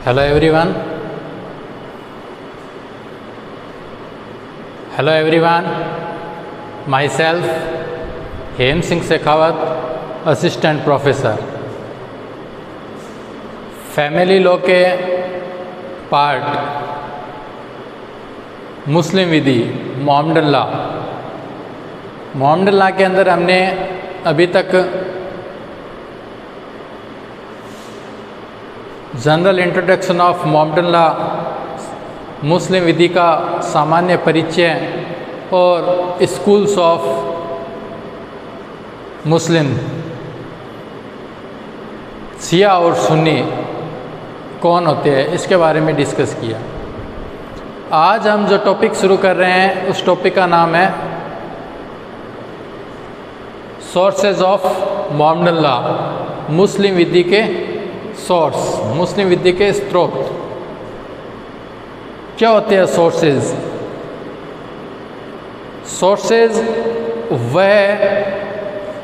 Hello everyone. Hello everyone. Myself Hem Singh Shekhawat, Assistant Professor. Family law के part मुस्लिम विधि Mohammedan law. Mohammedan law के अंदर हमने अभी तक general introduction of Mohammedan law, मुस्लिम विधि का सामान्य परिचय और स्कूल्स ऑफ मुस्लिम, शिया और सुन्नी कौन होते हैं, इसके बारे में डिस्कस किया। आज हम जो टॉपिक शुरू कर रहे हैं उस टॉपिक का नाम है सोर्सेज ऑफ मोहम्मडन लॉ, मुस्लिम विधि के सोर्स, मुस्लिम विधि के स्रोत। क्या होते हैं सोर्सेज?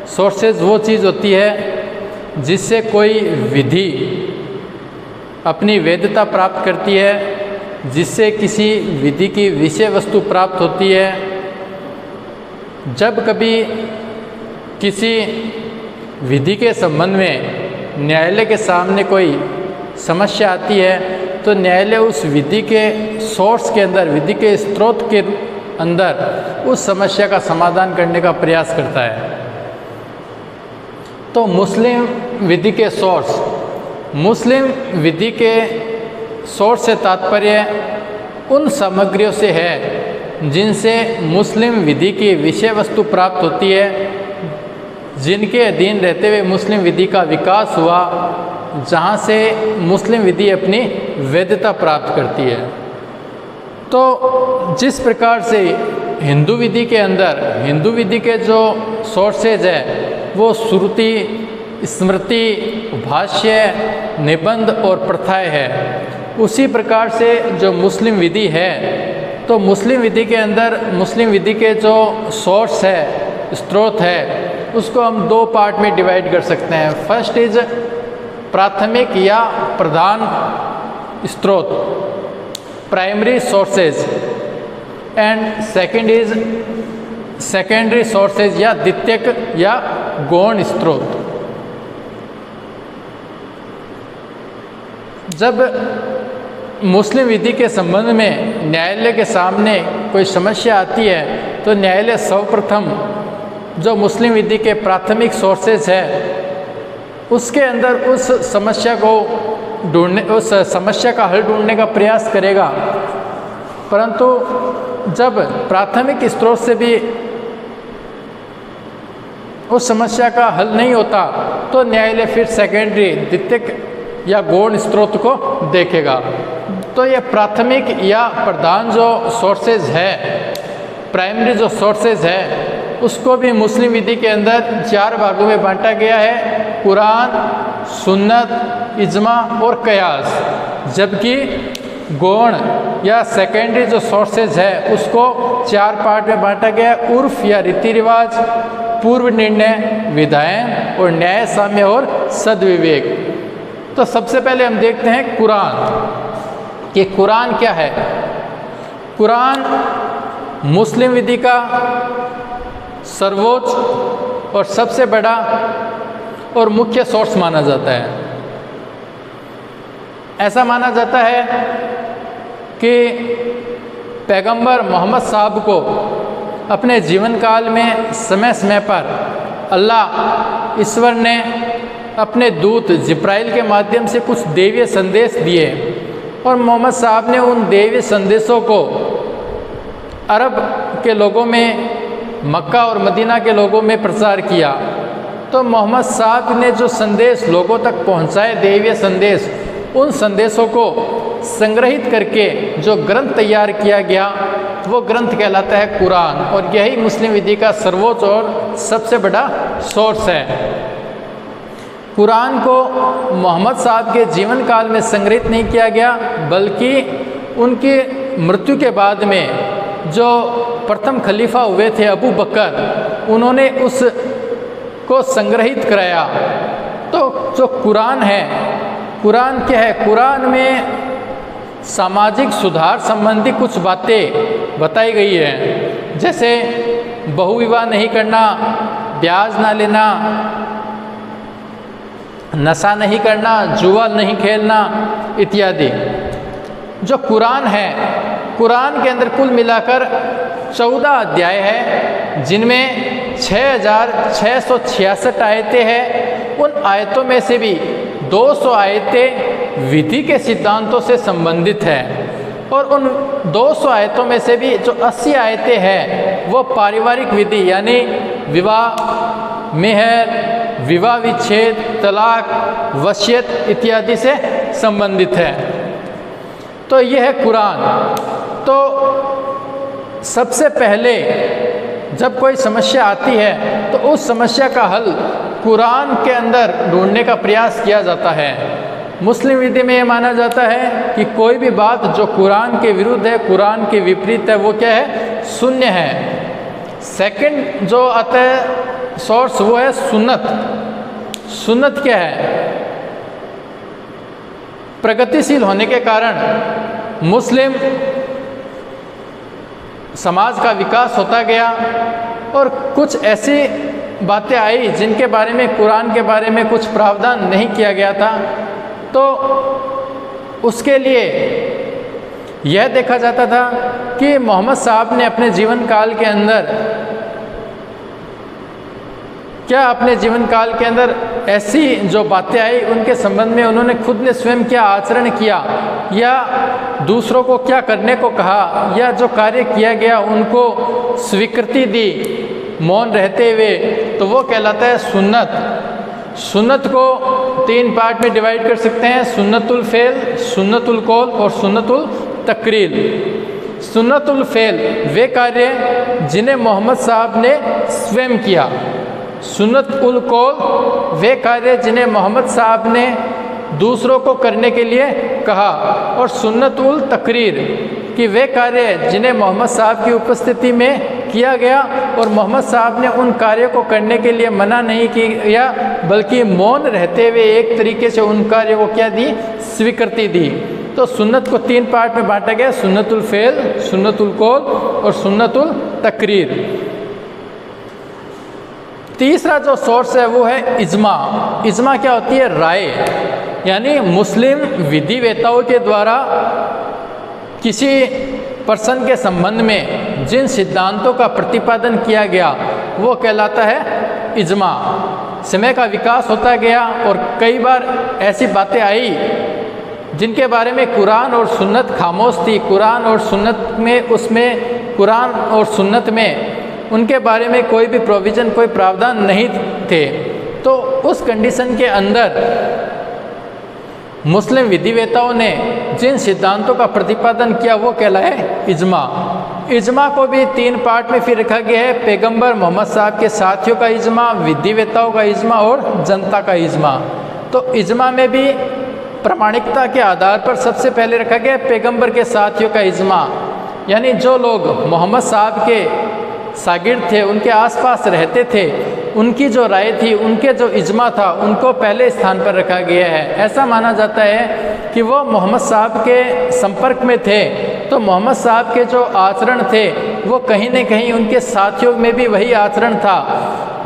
सोर्सेज वो चीज़ होती है जिससे कोई विधि अपनी वैधता प्राप्त करती है, जिससे किसी विधि की विषय वस्तु प्राप्त होती है। जब कभी किसी विधि के संबंध में न्यायालय के सामने कोई समस्या आती है तो न्यायालय उस विधि के सोर्स के अंदर, विधि के स्रोत के अंदर उस समस्या का समाधान करने का प्रयास करता है। तो मुस्लिम विधि के सोर्स, मुस्लिम विधि के सोर्स से तात्पर्य उन सामग्रियों से है जिनसे मुस्लिम विधि की विषय वस्तु प्राप्त होती है, जिनके अधीन रहते हुए मुस्लिम विधि का विकास हुआ, जहाँ से मुस्लिम विधि अपनी वैधता प्राप्त करती है। तो जिस प्रकार से हिंदू विधि के अंदर, हिंदू विधि के जो सोर्सेज है वो श्रुति, स्मृति, भाष्य, निबंध और प्रथाएं है, उसी प्रकार से जो मुस्लिम विधि है, तो मुस्लिम विधि के अंदर मुस्लिम विधि के जो सोर्स है, स्रोत है, उसको हम दो पार्ट में डिवाइड कर सकते हैं। फर्स्ट इज प्राथमिक या प्रधान स्रोत, primary sources, and second is secondary sources या द्वितीयक या गौण स्रोत। जब मुस्लिम विधि के संबंध में न्यायालय के सामने कोई समस्या आती है तो न्यायालय सर्वप्रथम जो मुस्लिम विधि के प्राथमिक सोर्सेज है उसके अंदर उस समस्या को ढूंढने, उस समस्या का हल ढूंढने का प्रयास करेगा। परंतु जब प्राथमिक स्रोत से भी उस समस्या का हल नहीं होता तो न्यायालय फिर सेकेंडरी, द्वितीयक या गौण स्रोत को देखेगा। तो ये प्राथमिक या प्रधान जो सोर्सेज है, प्राइमरी जो सोर्सेज है, उसको भी मुस्लिम विधि के अंदर 4 भागों में बांटा गया है: कुरान, सुन्नत, इज्मा और कयास। जबकि गौण या सेकेंडरी जो सोर्सेज है उसको 4 पार्ट में बांटा गया है: उर्फ या रीति रिवाज, पूर्व निर्णय, विधायन और न्याय साम्य और सद्विवेक। तो सबसे पहले हम देखते हैं कुरान, कि कुरान क्या है। कुरान मुस्लिम विधि का सर्वोच्च और सबसे बड़ा और मुख्य सोर्स माना जाता है। ऐसा माना जाता है कि पैगंबर मोहम्मद साहब को अपने जीवन काल में समय समय पर अल्लाह ईश्वर ने अपने दूत जिब्राइल के माध्यम से कुछ दैवीय संदेश दिए और मोहम्मद साहब ने उन दैवीय संदेशों को अरब के लोगों में, मक्का और मदीना के लोगों में प्रचार किया। तो मोहम्मद साहब ने जो संदेश लोगों तक पहुंचाए, दैवीय संदेश, उन संदेशों को संग्रहित करके जो ग्रंथ तैयार किया गया वो ग्रंथ कहलाता है कुरान, और यही मुस्लिम विधि का सर्वोच्च और सबसे बड़ा सोर्स है। कुरान को मोहम्मद साहब के जीवन काल में संग्रहित नहीं किया गया, बल्कि उनकी मृत्यु के बाद में जो प्रथम खलीफा हुए थे अबू बकर, उन्होंने उसको संग्रहित कराया। तो जो कुरान है कुरान क्या है? कुरान में सामाजिक सुधार संबंधी कुछ बातें बताई गई है, जैसे बहुविवाह नहीं करना, ब्याज ना लेना, नशा नहीं करना, जुआ नहीं खेलना इत्यादि। जो कुरान है, कुरान के अंदर कुल मिलाकर 14 अध्याय है, जिनमें 6666 आयतें हैं। उन आयतों में से भी 200 आयतें विधि के सिद्धांतों से संबंधित हैं, और उन 200 आयतों में से भी जो 80 आयतें हैं वो पारिवारिक विधि यानी विवाह, मेहर, विवाह विच्छेद, तलाक, वसीयत इत्यादि से संबंधित है। तो यह है कुरान। तो सबसे पहले जब कोई समस्या आती है तो उस समस्या का हल कुरान के अंदर ढूंढने का प्रयास किया जाता है। मुस्लिम विधि में यह माना जाता है कि कोई भी बात जो कुरान के विरुद्ध है, कुरान के विपरीत है, वो क्या है? शून्य है। सेकंड जो आता है सोर्स, वो है सुन्नत। सुन्नत क्या है? प्रगतिशील होने के कारण मुस्लिम समाज का विकास होता गया, और कुछ ऐसी बातें आई जिनके बारे में कुरान के बारे में कुछ प्रावधान नहीं किया गया था। तो उसके लिए यह देखा जाता था कि मोहम्मद साहब ने अपने जीवन काल के अंदर अपने जीवन काल के अंदर ऐसी जो बातें आई उनके संबंध में उन्होंने खुद ने स्वयं क्या आचरण किया, या दूसरों को क्या करने को कहा, या जो कार्य किया गया उनको स्वीकृति दी मौन रहते हुए, तो वो कहलाता है सुन्नत। सुन्नत को 3 पार्ट में डिवाइड कर सकते हैं: सुन्नतुल फेल, सुन्नतुल कौल और सुन्नतुल तकरीर। सुन्नतुल फेल वे कार्य जिन्हें मोहम्मद साहब ने स्वयं किया। सुन्नत उल कौल वे कार्य जिन्हें मोहम्मद साहब ने दूसरों को करने के लिए कहा, और सुन्नत उल तकरीर कि वे कार्य जिन्हें मोहम्मद साहब की उपस्थिति में किया गया और मोहम्मद साहब ने उन कार्यों को करने के लिए मना नहीं किया, बल्कि मौन रहते हुए एक तरीके से उन कार्यों को क्या दी? स्वीकृति दी। तो सुन्नत को 3 पार्ट में बांटा गया: सुन्नतुल फेल, सुन्नतुल कौल और सुन्नतुल तकरीर। तीसरा जो सोर्स है वो है इज्मा। इज्मा क्या होती है? राय, यानी मुस्लिम विधिवेताओं के द्वारा किसी पर्सन के संबंध में जिन सिद्धांतों का प्रतिपादन किया गया वो कहलाता है इज्मा। समय का विकास होता गया और कई बार ऐसी बातें आई जिनके बारे में कुरान और सुन्नत खामोश थी। कुरान और सुन्नत में कुरान और सुन्नत में उनके बारे में कोई भी प्रोविज़न, कोई प्रावधान नहीं थे। तो उस कंडीशन के अंदर मुस्लिम विधिवेताओं ने जिन सिद्धांतों का प्रतिपादन किया वो कहलाए इज्मा। इज्मा को भी 3 पार्ट में फिर रखा गया है: पैगंबर मोहम्मद साहब के साथियों का इज्मा, विधिवेताओं का इज्मा और जनता का इज्मा। तो इज्मा में भी प्रामाणिकता के आधार पर सबसे पहले रखा गया पैगंबर के साथियों का इज्मा, यानी जो लोग मोहम्मद साहब के शागिर्द थे, उनके आसपास रहते थे, उनकी जो राय थी, उनके जो इज्मा था, उनको पहले स्थान पर रखा गया है। ऐसा माना जाता है कि वो मोहम्मद साहब के संपर्क में थे, तो मोहम्मद साहब के जो आचरण थे वो कहीं न कहीं उनके साथियों में भी वही आचरण था,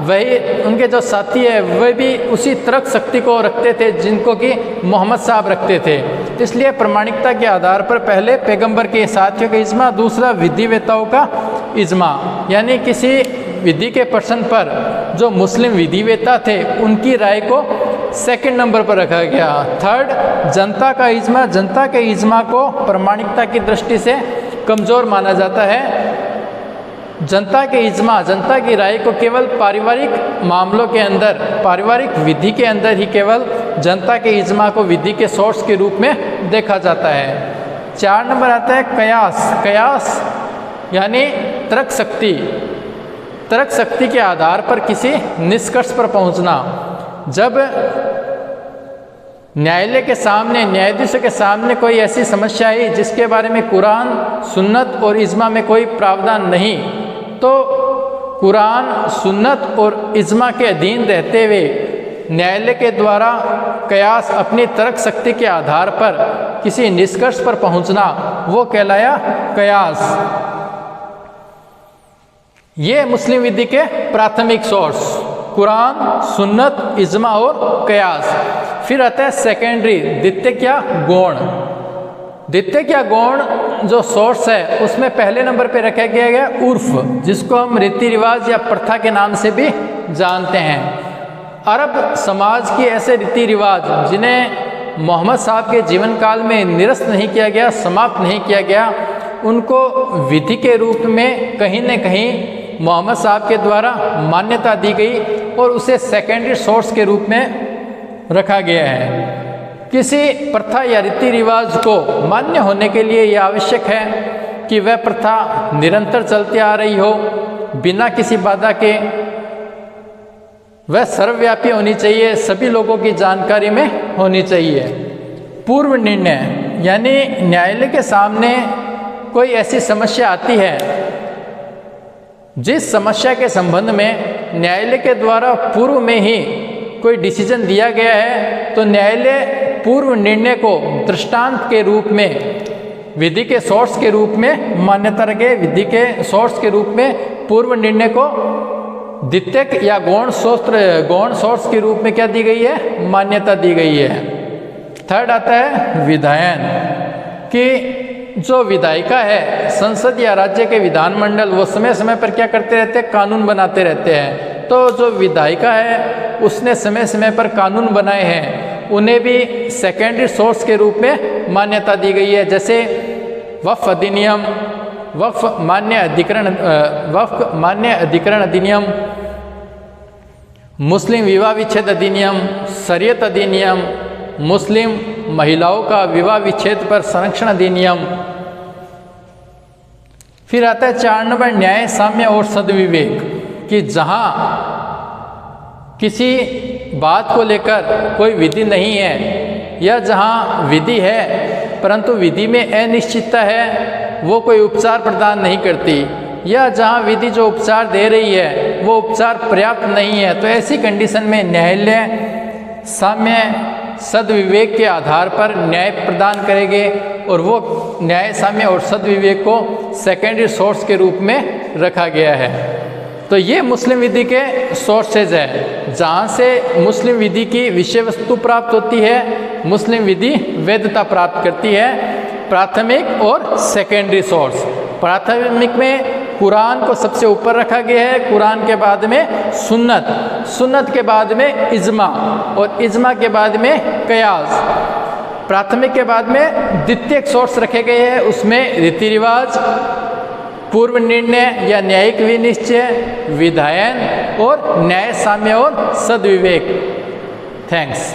वही उनके जो साथी है वह भी उसी तर्क शक्ति को रखते थे जिनको कि मोहम्मद साहब रखते थे। इसलिए प्रामाणिकता के आधार पर पहले पैगंबर के साथियों का इज्मा, दूसरा विधिवेताओं का इज्मा, यानी किसी विधि के पर्सन पर जो मुस्लिम विधिवेता थे उनकी राय को सेकंड नंबर पर रखा गया। थर्ड जनता का इज्मा। जनता के इज्मा को प्रामाणिकता की दृष्टि से कमज़ोर माना जाता है। जनता के इज्मा, जनता की राय को केवल पारिवारिक मामलों के अंदर, पारिवारिक विधि के अंदर ही केवल जनता के इज्मा को विधि के सोर्स के रूप में देखा जाता है। 4 नंबर आता है कयास। कयास यानी तर्क शक्ति। तर्क शक्ति के आधार पर किसी निष्कर्ष पर पहुंचना। जब न्यायालय के सामने, न्यायाधीशों के सामने कोई ऐसी समस्या आई जिसके बारे में कुरान, सुन्नत और इज्मा में कोई प्रावधान नहीं, तो कुरान, सुन्नत और इज्मा के अधीन रहते हुए न्यायालय के द्वारा कयास अपनी तर्क शक्ति के आधार पर किसी निष्कर्ष पर पहुंचना, वो कहलाया कयास। ये मुस्लिम विधि के प्राथमिक सोर्स कुरान, सुन्नत, इज्मा और कयास। फिर आता है सेकेंडरी, द्वितीयक या गौण। द्वितीयक या गौण जो सोर्स है उसमें पहले नंबर पे रखा गया उर्फ, जिसको हम रीति रिवाज या प्रथा के नाम से भी जानते हैं। अरब समाज की ऐसे रीति रिवाज जिन्हें मोहम्मद साहब के जीवन काल में निरस्त नहीं किया गया, समाप्त नहीं किया गया, उनको विधि के रूप में कहीं न कहीं मोहम्मद साहब के द्वारा मान्यता दी गई और उसे सेकेंडरी सोर्स के रूप में रखा गया है। किसी प्रथा या रीति रिवाज को मान्य होने के लिए यह आवश्यक है कि वह प्रथा निरंतर चलती आ रही हो, बिना किसी बाधा के। वह सर्वव्यापी होनी चाहिए, सभी लोगों की जानकारी में होनी चाहिए। पूर्व निर्णय यानी न्यायालय के सामने कोई ऐसी समस्या आती है जिस समस्या के संबंध में न्यायालय के द्वारा पूर्व में ही कोई डिसीजन दिया गया है, तो न्यायालय पूर्व निर्णय को दृष्टांत के रूप में, विधि के सोर्स के रूप में मान्यता रखे। विधि के सोर्स के रूप में पूर्व निर्णय को द्वितीयक या गौण सोर्स के रूप में क्या दी गई है, मान्यता दी गई है। थर्ड आता है विधायन, कि जो विधायिका है, संसद या राज्य के विधानमंडल, वो समय समय पर क्या करते रहते हैं, कानून बनाते रहते हैं। तो जो विधायिका है उसने समय समय पर कानून बनाए हैं, उन्हें भी सेकेंडरी सोर्स के रूप में मान्यता दी गई है। जैसे वक्फ अधिनियम, वक्फ मान्य अधिकरण अधिनियम, मुस्लिम विवाह विच्छेद अधिनियम, शरीयत अधिनियम, मुस्लिम महिलाओं का विवाह विच्छेद पर संरक्षण अधिनियम। फिर आता है 4 नंबर न्याय, साम्य और सद्विवेक, कि जहां किसी बात को लेकर कोई विधि नहीं है या जहां विधि है परंतु विधि में अनिश्चितता है, वो कोई उपचार प्रदान नहीं करती, या जहां विधि जो उपचार दे रही है वो उपचार पर्याप्त नहीं है, तो ऐसी कंडीशन में न्यायालय साम्य सद्विवेक के आधार पर न्याय प्रदान करेंगे और वो न्याय, साम्य और सद्विवेक को सेकेंडरी सोर्स के रूप में रखा गया है। तो ये मुस्लिम विधि के सोर्सेज है, जहाँ से मुस्लिम विधि की विषय वस्तु प्राप्त होती है, मुस्लिम विधि वैधता प्राप्त करती है। प्राथमिक और सेकेंडरी सोर्स, प्राथमिक में कुरान को सबसे ऊपर रखा गया है, कुरान के बाद में सुन्नत, सुन्नत के बाद में इज्मा और इज्मा के बाद में कयास। प्राथमिक के बाद में द्वितीयक सोर्स रखे गए हैं, उसमें रीति रिवाज, पूर्व निर्णय या न्यायिक विनिश्चय, विधायन और न्याय, साम्य और सद्विवेक। थैंक्स।